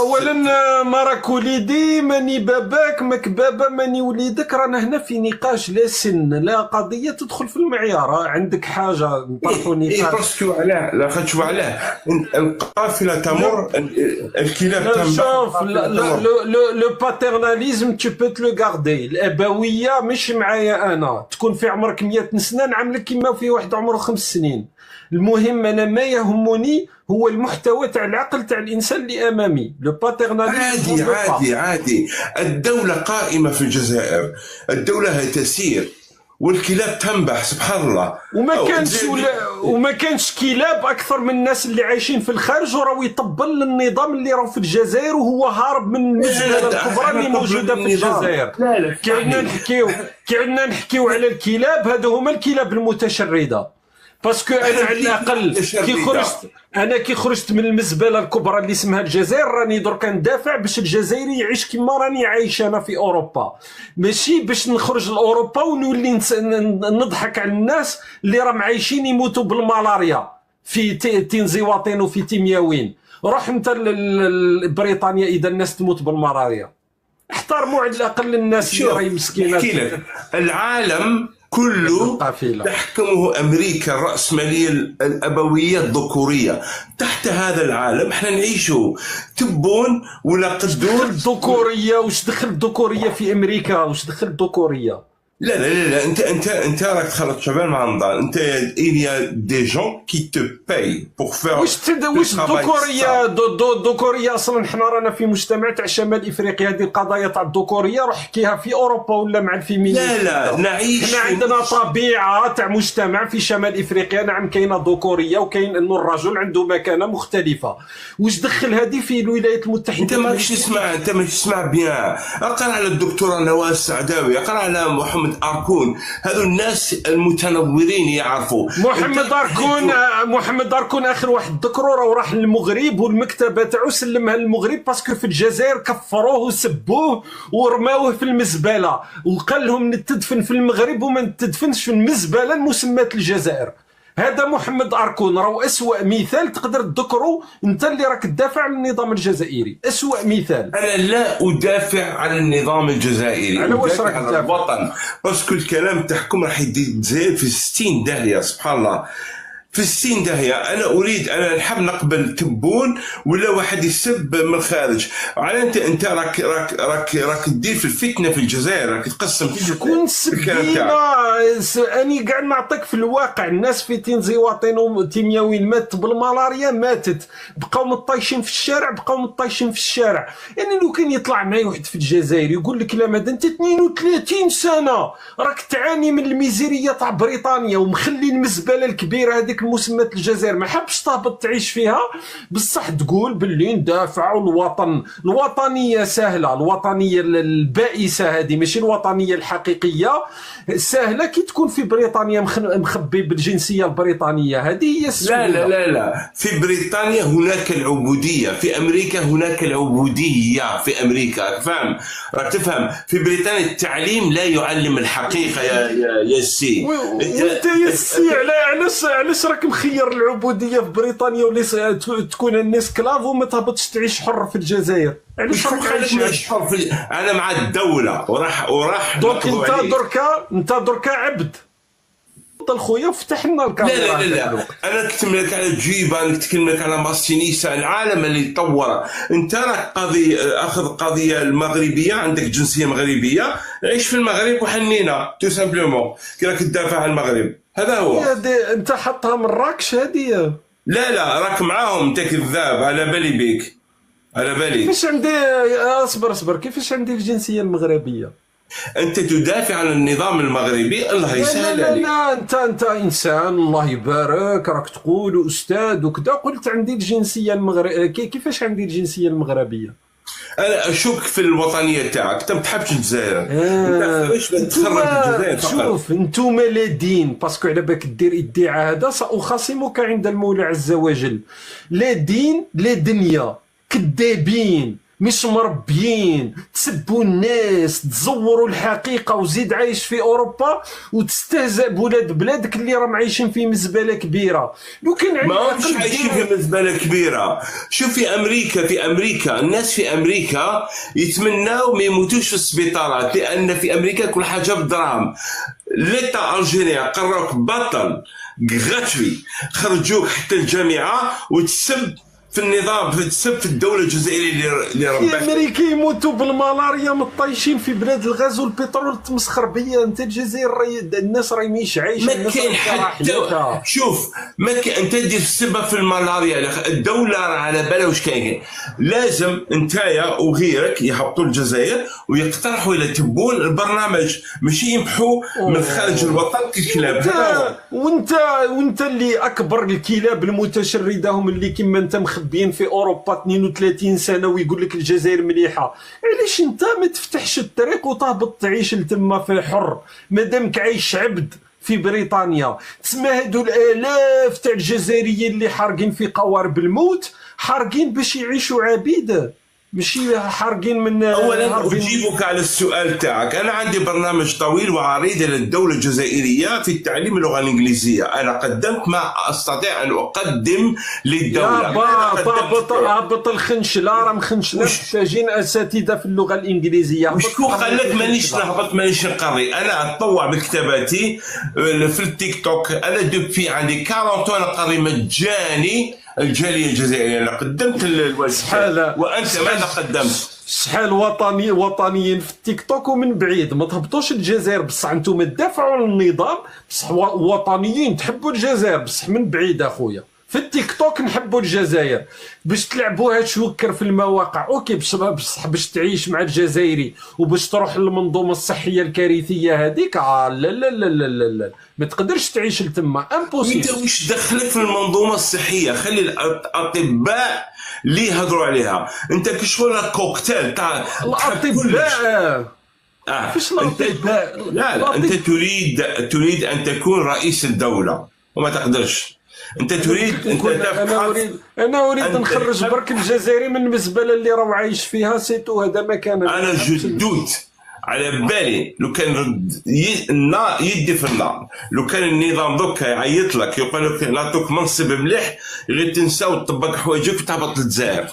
اولا ما راك وليدي ماني باباك، ماك بابا ماني وليدك، رانا هنا في نقاش لا سن لا قضيه تدخل في المعيار. عندك حاجه نطرحوا نقاش. باسكو علاه لا خاطش علاه القافله تمر، الكلاب تنبح. شوف لو باترناليزم tu peux te le garder. الابويه مش معايا انا، تكون في عمرك 100 سنه نعملك كيما في واحد عمره 5 سنين. المهم انا ما يهمني هو المحتوى تاع العقل تاع الانسان اللي امامي. لو باترناليزم عادي. الدوله قائمه في الجزائر، الدوله تسير والكلاب تنبح سبحان الله. وما كانش كلاب اكثر من الناس اللي عايشين في الخارج وراو يطبل للنظام اللي راهو في الجزائر وهو هارب من المزبله الكبرى اللي موجوده في الجزائر. كي عندنا نحكيو على الكلاب، هادو هما الكلاب المتشرده. باسكو انا على الاقل كي خرجت من المزبله الكبرى اللي اسمها الجزائر راني درك ندافع باش الجزائري يعيش كما راني عايش انا في اوروبا، ماشي باش نخرج لاوروبا ونولي نضحك على الناس اللي راهم عايشين يموتوا بالملاريا في تنزيواطين وفي تيمياوين. روح انت لبريطانيا اذا الناس تموت بالملاريا. احترموا على الاقل الناس اللي راهي مسكينه. العالم كله تحكمه أمريكا الرأسمالية الأبوية الذكورية. تحت هذا العالم احنا نعيشه تبون ولا قدون. الذكورية وش دخل الذكورية في أمريكا؟ وش دخل الذكورية؟ لا انت راك تخلط شباب مع رمضان. انت il y a des gens qui te payent pour faire. وش الذكورية اصلا؟ حنا رانا في مجتمع تاع شمال افريقيا. هذه القضايا تاع الذكورية روح احكيها في اوروبا ولا مع الفيمينيست. لا نعيش. حنا عندنا طبيعة تاع مجتمع في شمال افريقيا. نعم كاينه ذكورية وكاين انه الرجل عنده مكانة مختلفة. وش دخل هذه في الولايات المتحدة؟ انت ماكش تسمع بيان. اقرا على الدكتورة نواة السعداوي، اقرا على محمد أركون. هذو الناس المتنورين يعرفوا. محمد أركون آخر واحد ذكروا راح للمغرب والمكتبة تاعو سلمها للمغرب باسكو في الجزائر كفروه وسبوه ورماوه في المزبلة وقال لهم نتدفن في المغرب وما نتدفنش في المزبلة المسمات الجزائر. هذا محمد أركون راهو أسوأ مثال تقدر تذكره انت اللي راك تدافع عن النظام الجزائري. أسوأ مثال. انا لا ادافع عن النظام الجزائري، على واش راك تدافع عن الوطن. باسكو الكلام تاعكم راح يزيد في 60 داهيه سبحان الله، في 60 داهيه. انا اريد، انا نحب نقبل تبون ولا واحد يسب من الخارج. على انت راك تدير في الفتنه في الجزائر، راك تقسم شكون سبينا. اني قاعد نعطيك في الواقع. الناس في تنزيواطين وتيمياوين ماتت بالملاريا، ماتت بقاو مطايشين في الشارع. يعني لو كان يطلع معايا واحد في الجزائر يقول لك لا ماذا انت 32 سنه راك تعاني من الميزيريه تاع بريطانيا ومخلي المزبله الكبيره هذيك المسمات الجزائر ما حبش تهبط تعيش فيها، بصح تقول باللي ندافعوا الوطن. الوطنيه سهله، الوطنيه البائسه هذه ماشي الوطنيه الحقيقيه. سهله كي تكون في بريطانيا مخبي بالجنسيه البريطانيه، هذه هي السهوله. لا في بريطانيا هناك العبوديه، في امريكا هناك العبوديه. في امريكا فاهم، راك تفهم. في بريطانيا التعليم لا يعلم الحقيقه يا سي. وانت يا سي علاش راك مخير العبوديه في بريطانيا ولا تكون الناس كلاف وما تهبطش تعيش حر في الجزائر؟ علاش تعيش حر انا مع الدوله وراح دونك انت دركا عبد. خويا فتح لنا الكاميرا. لا انا نكتم لك على جيبه، نتكلم لك على ماستينيسا، العالم اللي تطور. انت راك اخذ قضيه المغربيه، عندك جنسيه مغربيه، عيش في المغرب وحنينا تو سامبلومون كي راك تدافع عن المغرب. هذا هو. انت حطها من مراكش هذه. لا راك معاهم، انت كذاب. على بالي بيك، على بالي. كيفاش عندي اصبر كيفاش عندي الجنسيه المغربيه؟ انت تدافع عن النظام المغربي، الله يسهل عليك. لا انت انسان الله يبارك، راك تقول استاذ وكذا. قلت عندي الجنسيه المغربيه. كيفاش عندي الجنسيه المغربيه؟ انا اشك في الوطنيه تاعك. انت ما تحبش الجزائر. انت ايش تخرج الجزائر فقط. شوف انتم لا دين، باسكو على بالك دير ادعاء هذا ساخاصمك عند المولى عز وجل. لا دين لا دنيا، كذابين. مش مربيين، تسبوا الناس، تزوروا الحقيقه، وزيد عايش في اوروبا وتستهزأ بولاد بلادك اللي راهم عايشين في مزبله كبيره. لو كان ما همش عايشين في مزبله كبيره. شوف في امريكا الناس في امريكا يتمناو ما يموتوش في السبيطارات، لان في امريكا كل حاجه بالدراهم. ليتا الجيريا قراوك بطل غاتوي، خرجوك حتى الجامعه وتسب في النظام، تسب في الدوله الجزائريه اللي في ربحت. امريكا يموتوا بالملاريا مطيشين في بلاد الغاز والبترول، تمسخر بيا انت. الجزائر الناس راهي مش عايشه، ما كاين حتى شوف، ما كاين انت دير السبب في الملاريا، الدوله راه على بالها واش كاين. لازم نتايا وغيرك يهبطوا الجزائر ويقترحوا الى تبون البرنامج، ماشي يمحوا من خارج الوطن كالكلاب. وانت اللي اكبر الكلاب المتشرده هم اللي كيما انت مخبيين في اوروبا 32 سنه ويقول لك الجزائر مليحه. علاش انت ما تفتحش الطريق وتهبط تعيش لتما في حر، مادامك عايش عبد في بريطانيا؟ تسمى هادو الالاف تاع الجزائريين اللي حارقين في قوارب الموت، حارقين باش يعيشوا عبيد، ماشي حارقين من. اولا اجيبك على السؤال تاعك. انا عندي برنامج طويل وعريض للدوله الجزائريه في تعليم اللغه الانجليزيه. انا قدمت ما استطيع ان اقدم للدوله. هبط الخنش، لا راه مخنشنا محتاجين اساتذه في اللغه الانجليزيه. وشكون قال لك مانيش نهبط مانيش نقري؟ انا اتطوع بكتاباتي في التيك توك. انا دوبي عندي 40 نقري مجاني الجاليه الجزائريه. انا قدمت الوظيفه وانت ماذا قدمت؟ شحال وطنيين في التيك توك ومن بعيد. ما تهبطوش الجزائر بصح انتم تدافعوا عن النظام، بصح وطنيين تحبوا الجزائر بصح من بعيد اخويا. في التيك توك نحبوا الجزائر باش تلعبوها تشوكر في المواقع اوكي، بصح باش تعيش مع الجزائري وباش تروح للمنظومه الصحيه الكارثيه هذيك لا لا لا لا لا لا، ما تقدرش تعيش لتما، امبوسيبل. انت واش دخلك في المنظومه الصحيه؟ خلي الاطباء اللي يهضروا عليها. انت كشغل كوكتيل تاع الاطباء. فيش الاطباء؟ لا انت تريد ان تكون رئيس الدوله وما تقدرش. انت تريد انا اريد نخرج برك الجزائري من المزبله اللي راهو عايش فيها سيتو. هذا ما كان. انا جدوت على بالي لو كان النار يدي في النار، لو كان النظام دوكا يعيط لك يقول لك نعطوك منصب مليح غير تنسى وتطبق حوايجك وتهبط للجزائر.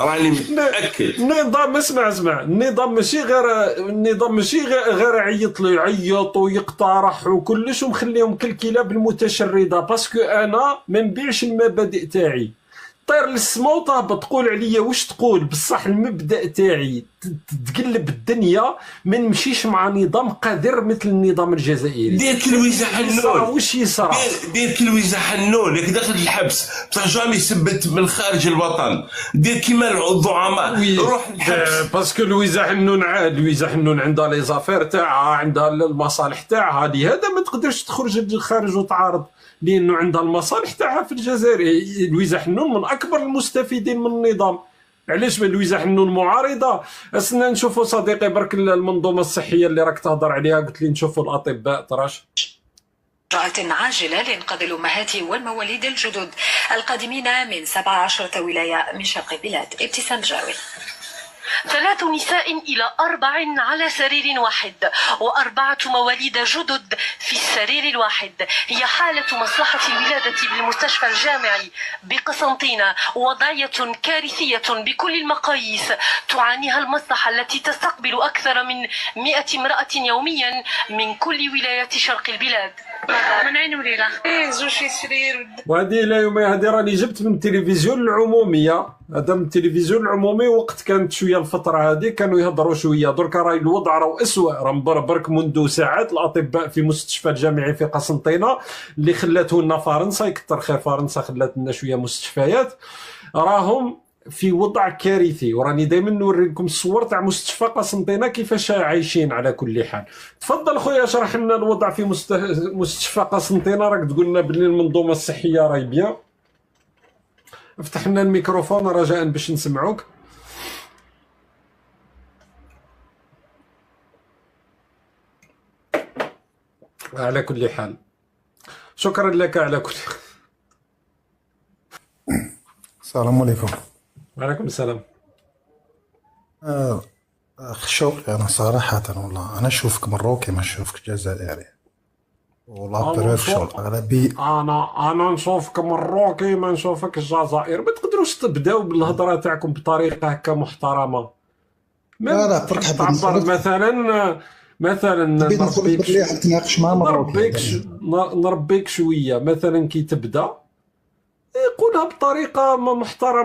راني متاكد. النظام اسمع النظام ماشي غير يعيط ويقترح وكلش ومخليهم كالكلاب المتشرده. باسكو انا ما نبيعش المبادئ تاعي. طير للسما وتهبط تقول عليا واش تقول، بصح المبدا تاعي تقلب الدنيا. ما نمشيش مع نظام قذر مثل النظام الجزائري. دير كلويزه حنون. واش يصرى؟ دير كلويزه حنون اللي داخل الحبس بصح جامي يثبت من خارج الوطن. دير كيما الزعماء روح الحبس. باسكو لويزه حنون عاد لويزه حنون عندها لي زافير تاعها، عندها المصالح تاعها. هذا ما تقدرش تخرج خارج وتعارض لانه عندها المصالح تاعها في الجزائر. لويزه حنون من اكبر المستفيدين من النظام. علاش لويزه حنون معارضه؟ اسنا نشوفوا صديقي برك المنظومه الصحيه اللي راك تهضر عليها، قلت لي نشوفوا الاطباء طراش. إجراءات عاجلة لإنقاذ الأمهات والمواليد الجدد القادمين من 17 ولاية من شرق البلاد. ابتسام جاوي. 3 نساء إلى 4 على سرير واحد، و4 مواليد جدد في السرير الواحد. هي حالة مصلحة الولادة بالمستشفى الجامعي بقسنطينة، وضعية كارثية بكل المقاييس تعانيها المصلحة التي تستقبل أكثر من 100 امرأة يوميا من كل ولايات شرق البلاد. من عين وليلة زوج في سرير. وهذه لا يوم هذه راني جبت من التلفزيون العموميه. هذا من التلفزيون العمومي. وقت كانت شويه الفتره هذه كانوا يهضروا شويه. درك راهي الوضع راه اسوء. راه برك منذ ساعات الاطباء في مستشفى الجامعي في قسنطينه اللي خلاته لنا فرنسا، يكثر خير فرنسا خلات لنا شويه مستشفيات، راهم في وضع كارثي. وراني دائما نوري لكم الصور تاع مستشفى قسنطينه كيفاش عايشين. على كل حال تفضل خويا اشرح لنا الوضع في مستشفى قسنطينه. راك تقول لنا بلي المنظومه الصحيه راهي بيان. افتح لنا الميكروفون رجاء باش نسمعوك. على كل حال شكرا لك. على كل حال السلام عليكم. وعليكم السلام. أخ شوقي، أنا صراحة والله أنا أشوفك مروكي ما أشوفك جزائري، والله انا بريف نشوف شغل أغلبي. انا نشوفك مروكي ما نشوفك الجزائر. ما تقدروش تبداو بالهضره تاعكم بطريقه هكا محترمه؟ لا ما لا، برك تحب حبيت تعبر نسألك، مثلا حبيت نسألك باللي تناقش مع مروكي هذا. نربيك شويه. مثلا كي تبدا قولها بطريقه محترمه.